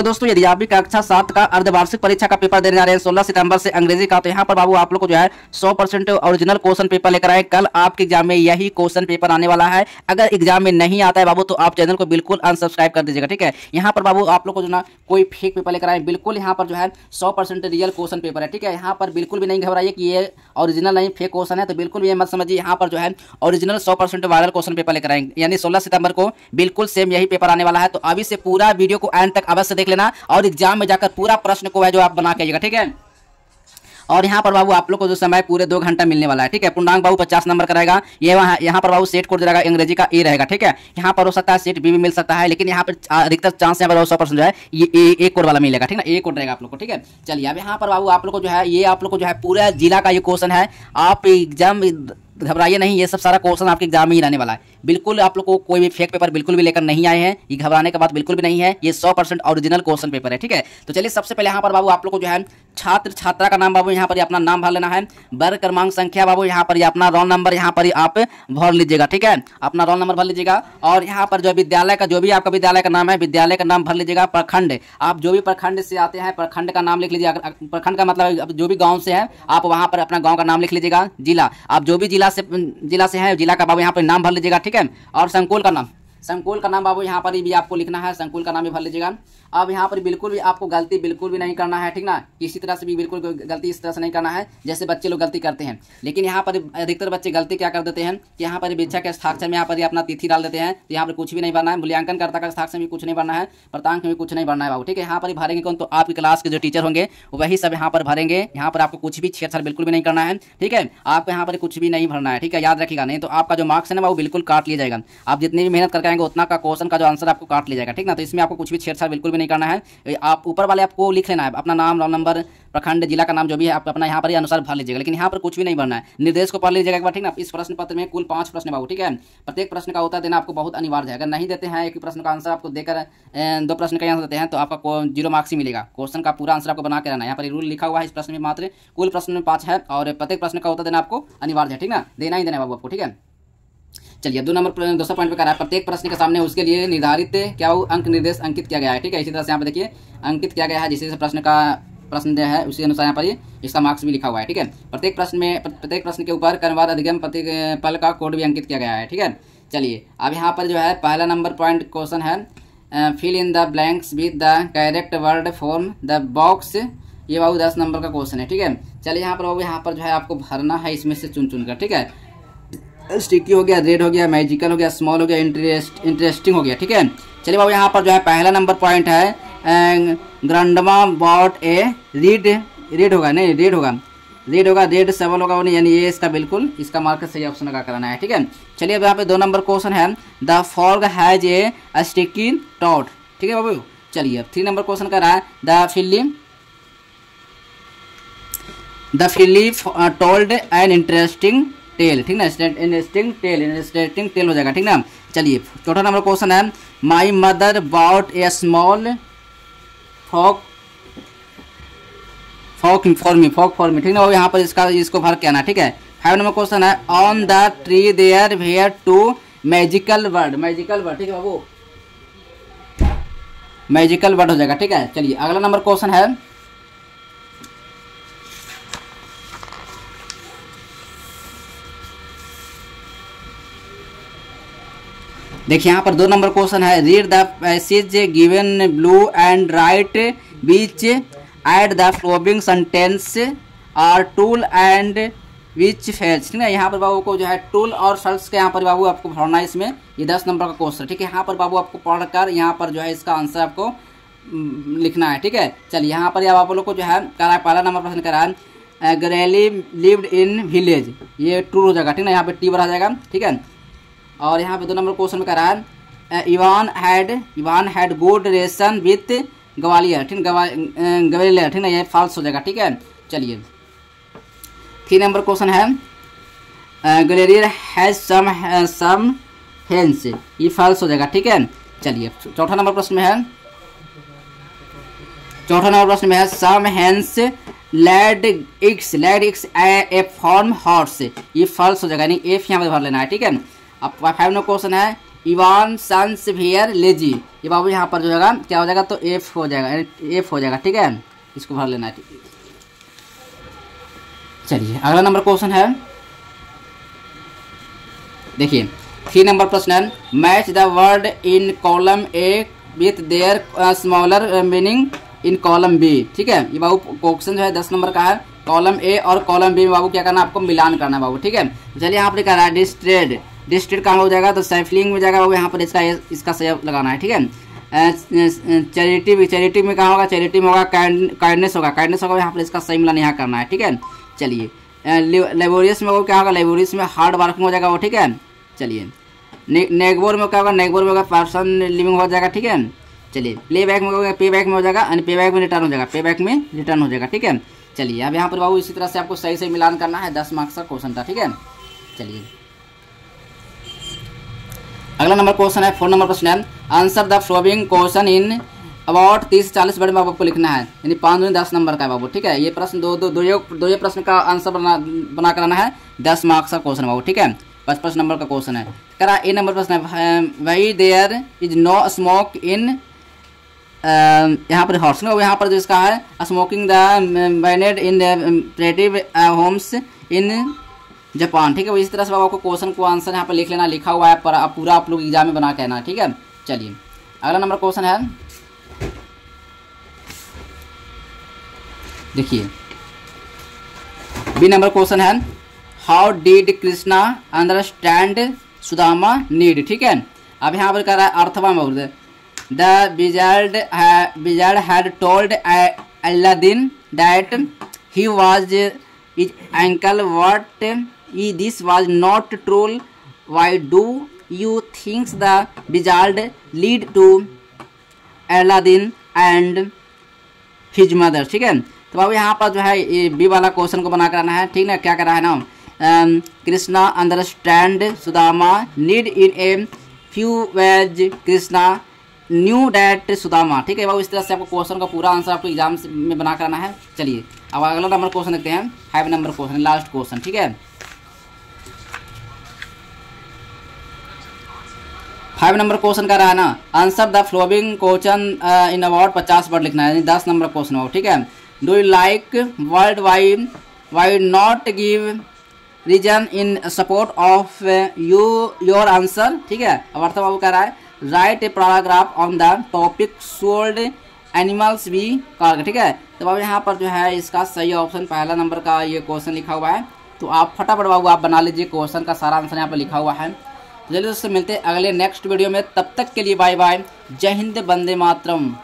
Hello दोस्तों, यदि आप भी कक्षा 7 का अर्धवार्षिक परीक्षा का पेपर देने जा रहे हैं 16 सितंबर से अंग्रेजी का, तो यहाँ पर बाबू आप लोग को जो है 100% ओरिजिनल क्वेश्चन पेपर लेकर आए। कल आपके एग्जाम में यही क्वेश्चन पेपर आने वाला है। अगर एग्जाम में नहीं आता है बाबू तो आप चैनल को बिल्कुल अनसब्सक्राइब कर दीजिएगा, ठीक है। यहाँ पर बाबू आप लोग को जो ना कोई फेक पेपर लेकर आए, बिल्कुल यहाँ पर जो है 100% रियल क्वेश्चन पेपर है, ठीक है। यहाँ पर बिल्कुल भी नहीं घबराइए कि ये ओरिजिनल नहीं फेक क्वेश्चन है, तो बिल्कुल भी ये मत समझिए। यहाँ पर जो है ओरिजिनल 100% वायरल क्वेश्चन पेपर लेकर आएंगे, यानी 16 सितंबर को बिल्कुल सेम यही पेपर आने वाला है। तो अभी से पूरा वीडियो को एंड तक अवश्य देख लेना और एग्जाम में जाकर पूरा प्रश्न को है जो आप बना के आइएगा, ठीक है। और यहाँ पर बाबू आप लोग को जो समय पूरे 2 घंटा मिलने वाला है, ठीक है। पूर्णांक बाबू 50 नंबर का रहेगा। ये यहाँ पर बाबू सेट कोड रहेगा, अंग्रेजी का ए रहेगा, ठीक है। यहाँ पर हो सकता है सेट बी भी मिल सकता है, लेकिन यहाँ पर अधिकतर चांस यहाँ पर 100% जो है ये ए कोड वाला मिलेगा, ठीक है ना। ए कोड रहेगा आप लोग को, ठीक है। चलिए अब यहाँ पर बाबू आप लोग को जो है ये आप लोग को जो है पूरा जिला का ये क्वेश्चन है। आप एग्जाम घबराइए नहीं, ये सब सारा क्वेश्चन आपके एग्जाम में ही रहने वाला है। बिल्कुल आप लोग को कोई भी फेक पेपर बिल्कुल भी लेकर नहीं आए हैं, ये घबराने का बात बिल्कुल भी नहीं है। ये 100% ओरिजिनल क्वेश्चन पेपर है, ठीक है। तो चलिए सबसे पहले यहाँ पर बाबू आप लोग को जो है छात्र छात्रा का नाम बाबू यहाँ पर अपना नाम भर लेना है। वर्ग क्रमांक संख्या बाबू यहाँ पर अपना रोल नंबर यहाँ पर आप भर लीजिएगा, ठीक है। अपना रोल नंबर भर लीजिएगा। और यहाँ पर जो विद्यालय का जो भी आपका विद्यालय का नाम है, विद्यालय का नाम भर लीजिएगा। प्रखंड, आप जो भी प्रखंड से आते हैं प्रखंड का नाम लिख लीजिए। प्रखंड का मतलब जो भी गाँव से है आप वहाँ पर अपना गाँव का नाम लिख लीजिएगा। जिला, आप जो भी जिला से है जिला का बाबू यहाँ पर नाम भर लीजिएगा, ठीक है। और संकुल का नाम बाबू यहाँ पर भी आपको लिखना है, संकुल का नाम भी भर लीजिएगा। अब यहाँ पर बिल्कुल भी आपको गलती बिल्कुल भी नहीं करना है, ठीक ना। किसी तरह से भी बिल्कुल गलती इस तरह से नहीं करना है जैसे बच्चे लोग गलती करते हैं। लेकिन यहाँ पर अधिकतर बच्चे गलती क्या कर देते हैं कि यहाँ पर परीक्षा के हस्ताक्षर में यहाँ पर अपना तिथि डाल देते हैं। तो यहाँ पर कुछ भी नहीं भरना है। मूल्यांकनकर्ता का हस्ताक्षर में कुछ नहीं भरना है, प्रांक में भी कुछ नहीं भरना है बाबू, ठीक है। यहाँ पर भरेंगे कौन, तो आपकी क्लास के जो टीचर होंगे वही सब यहाँ पर भरेंगे। यहाँ पर आपको कुछ भी छेड़छाड़ बिल्कुल भी नहीं करना है, ठीक है। आपको यहाँ पर कुछ भी नहीं भरना है, ठीक है। याद रखिएगा, नहीं तो आपका जो मार्क्स है ना वो बिल्कुल काट लिया जाएगा। आप जितनी भी मेहनत करके आएंगे उतना का क्वेश्चन का जो आंसर आपको काट लिया जाएगा, ठीक ना। तो इसमें आपको कुछ भी छेड़छाड़ बिल्कुल भी नहीं करना है। आप ऊपर वाले आपको लिख लेना है अपना नाम, रोल नंबर, प्रखंड, जिला का नाम जो भी है आप अपना यहाँ पर अनुसार भर लीजिएगा। लेकिन यहाँ पर कुछ भी नहीं भरना है। निर्देश को पढ़ लीजिएगा एक बार, ठीक ना। इस प्रश्न पत्र में कुल 5 प्रश्न बाबू, ठीक है। प्रत्येक प्रश्न का उत्तर देना आपको बहुत अनिवार्य है। अगर नहीं देते हैं एक ही प्रश्न का आंसर आपको देकर 2 प्रश्न का आंसर देते हैं तो आपका 0 मार्क्स ही मिलेगा। क्वेश्चन का पूरा आंसर आपको बना के रहना है। यहाँ पर रूल लिखा हुआ है इस प्रश्न में, मात्र कुल प्रश्न में 5 है और प्रत्येक प्रश्न का उत्तर देना आपको अनिवार्य है, ठीक ना। देना ही देना है बाबू आपको, ठीक है। चलिए 2 नंबर दूसरा पॉइंट पे कर रहा है। प्रत्येक प्रश्न के सामने उसके लिए निर्धारित क्या वो अंक निर्देश अंकित किया गया है, ठीक है। इसी तरह से यहाँ पे देखिए अंकित किया गया है, जिस प्रश्न जो है उसी अनुसार यहाँ पर इसका मार्क्स भी लिखा हुआ है, ठीक है। प्रत्येक प्रश्न के ऊपर कर्मवार अधिगम प्रतिपल का कोड भी अंकित किया गया है, ठीक है। चलिए अब यहाँ पर जो है पहला नंबर पॉइंट क्वेश्चन है fill in the blanks with the correct word form the box. ये बाबू 10 नंबर का क्वेश्चन है, ठीक है। चलिए यहाँ पर बाबू यहाँ पर जो है आपको भरना है इसमें से चुन कर, ठीक है। स्टिकी हो गया, रेड हो गया, मैजिकल हो गया, स्मॉल हो गया, इंटरेस्टिंग हो गया, ठीक है। चलिए बाबू यहाँ पर जो है पहला नंबर पॉइंट है ग्रैंडमा बॉट ए रेड होगा, नहीं रेड होगा, रेड सेवल होगा नहीं, यानी ये इसका बिल्कुल इसका मार्क सही ऑप्शन लगा कराना है, ठीक है। चलिए अब यहाँ पे 2 नंबर क्वेश्चन है the fog has a sticky taught, ठीक है बाबू। चलिए अब 3 नंबर क्वेश्चन कर रहा है the filly told an interesting tale, ठीक ना। इंटरेस्टिंग टेल हो जाएगा, ठीक ना। चलिए 4था नंबर क्वेश्चन है my mother bought a small frock for me, ठीक ना। वो यहाँ पर इसको भर के आना, ठीक है। 5 नंबर क्वेश्चन है on the tree there were 2 magical word, ठीक है बाबू। मैजिकल वर्ड हो जाएगा, ठीक है। चलिए अगला नंबर क्वेश्चन है देखिए यहाँ पर 2 नंबर क्वेश्चन है read the passage given below and write which of the following sentences are true and which false, ठीक है। यहाँ पर बाबू को जो है टूल और फेल्स के यहाँ पर बाबू आपको भरना है इसमें। ये 10 नंबर का क्वेश्चन, ठीक है। यहाँ पर बाबू आपको पढ़कर यहाँ पर जो है इसका आंसर आपको लिखना है, ठीक है। चलिए यहाँ पर आप लोग को जो है करा है पहला नंबर प्रश्न करा है ग्रेली लिव्ड इन विलेज, ये ट्रू हो जाएगा, ठीक ना। यहाँ पे टी भरा जाएगा, ठीक है। और यहाँ पे 2 नंबर क्वेश्चन में कह रहा है Ivan had good relation with Gwalior, ठीक ग्वालियर, ठीक ना। ये फॉल्स हो जाएगा, ठीक है। चलिए 3 नंबर क्वेश्चन है ग्वालियर हैज सम हेंस, ये फॉल्स हो जाएगा, ठीक है। चलिए 4था नंबर प्रश्न में है सम हेंस लैड इक्स ए फॉर्म हॉर्स, ये फॉल्स हो जाएगा, नहीं एफ यहाँ पे भर लेना है, ठीक है। अब 5 नंबर क्वेश्चन है इवान सांसवियर लेजी, ये बाबू यहाँ पर जो है क्या हो जाएगा, तो एफ हो जाएगा, एफ हो जाएगा, ठीक है, इसको भर लेना है। चलिए अगला नंबर क्वेश्चन है, देखिए 3 नंबर प्रश्न है, match the word in column A with their similar meaning in column B, ठीक है। ये बाबू क्वेश्चन जो है 10 नंबर का है, कॉलम ए और कॉलम बी में बाबू क्या करना है, आपको मिलान करना है बाबू, ठीक है। चलिए यहाँ पर क्या रहा है, डिस्ट्रेड, डिस्ट्रेड कहाँ हो जाएगा, तो साइफलिंग में जाएगा बाबू, यहाँ पर इसका सही लगाना है, ठीक है। चैरिटी, चैरिटी में कहाँ होगा, चैरिटी में होगा काइंडनेस होगा, काइंडनेस होगा, यहाँ पर इसका सही मिलान यहाँ करना है, ठीक है। चलिए लेबोरियस में वो क्या होगा, लेबोरियस में हार्ड वर्किंग हो जाएगा वो, ठीक है। चलिए नेगबोर में क्या होगा, नेगबोर में होगा पर्सन लिविंग हो जाएगा, ठीक है। चलिए प्ले बैक में होगा, पे बैक में हो जाएगा, पे बैक में रिटर्न हो जाएगा, पे बैक में रिटर्न हो जाएगा, ठीक है। चलिए अब यहाँ पर बाबू इसी तरह से आपको सही सही मिलान करना है, 10 मार्क्स का क्वेश्चन था, ठीक है। चलिए अगला नंबर क्वेश्चन है, 4 नंबर प्रश्न है, answer the following question in about 30-40 word में आपको लिखना है, यानी 5-10 नंबर का है बाबू, ठीक है। ये प्रश्न दो ये प्रश्न का आंसर बना कराना है, 10 मार्क्स का क्वेश्चन बाबू, ठीक है। 55 नंबर का क्वेश्चन है। करा ए नंबर प्रश्न है, why there is no smoke in, यहाँ पर हॉर्स में, यहाँ पर जो इसका है smoking the banned in private homes in Japan, ठीक है। इस तरह से आपको क्वेश्चन को आंसर यहाँ पर लिख लेना, लिखा हुआ है पर पूरा आप लोग एग्जाम में बना के आना, ठीक है। चलिए अगला नंबर क्वेश्चन है, देखिए बी नंबर क्वेश्चन है, how did Krishna understand Sudama need, ठीक है। अब यहाँ पर कह रहा है अर्थवा में, the wizard had told Aladdin that he was his uncle, what this was not true, why do you think the wizard lied to Aladdin and his mother, ठीक है। तो बाबू यहाँ पर जो है ये बी वाला क्वेश्चन को बना कराना है, ठीक है। क्या कर रहा है ना, Krishna understand Sudama need in a few ways Krishna new that Sudama, ठीक है बाबू। इस तरह से आपको क्वेश्चन का पूरा आंसर आपको एग्जाम में बना कराना है। चलिए अब अगला नंबर क्वेश्चन देखते हैं, 5 नंबर क्वेश्चन, लास्ट क्वेश्चन, ठीक है। 5 नंबर क्वेश्चन का रहा है ना, answer the following question in about 50 word लिखना है, यानी 10 नंबर क्वेश्चन हो, ठीक है। Do you like word why not give reason in support of your answer, ठीक है। अब अर्थ बाबू कह रहा है, write a paragraph on the topic should animals be कार्ग, ठीक है। तो बाबू यहाँ पर जो है इसका सही ऑप्शन पहला नंबर का ये क्वेश्चन लिखा हुआ है, तो आप फटाफट बाबू आप बना लीजिए, क्वेश्चन का सारा आंसर यहाँ पर लिखा हुआ है। चलिए दोस्तों मिलते हैं अगले नेक्स्ट वीडियो में, तब तक के लिए बाय बाय, जय हिंद, वंदे मातरम।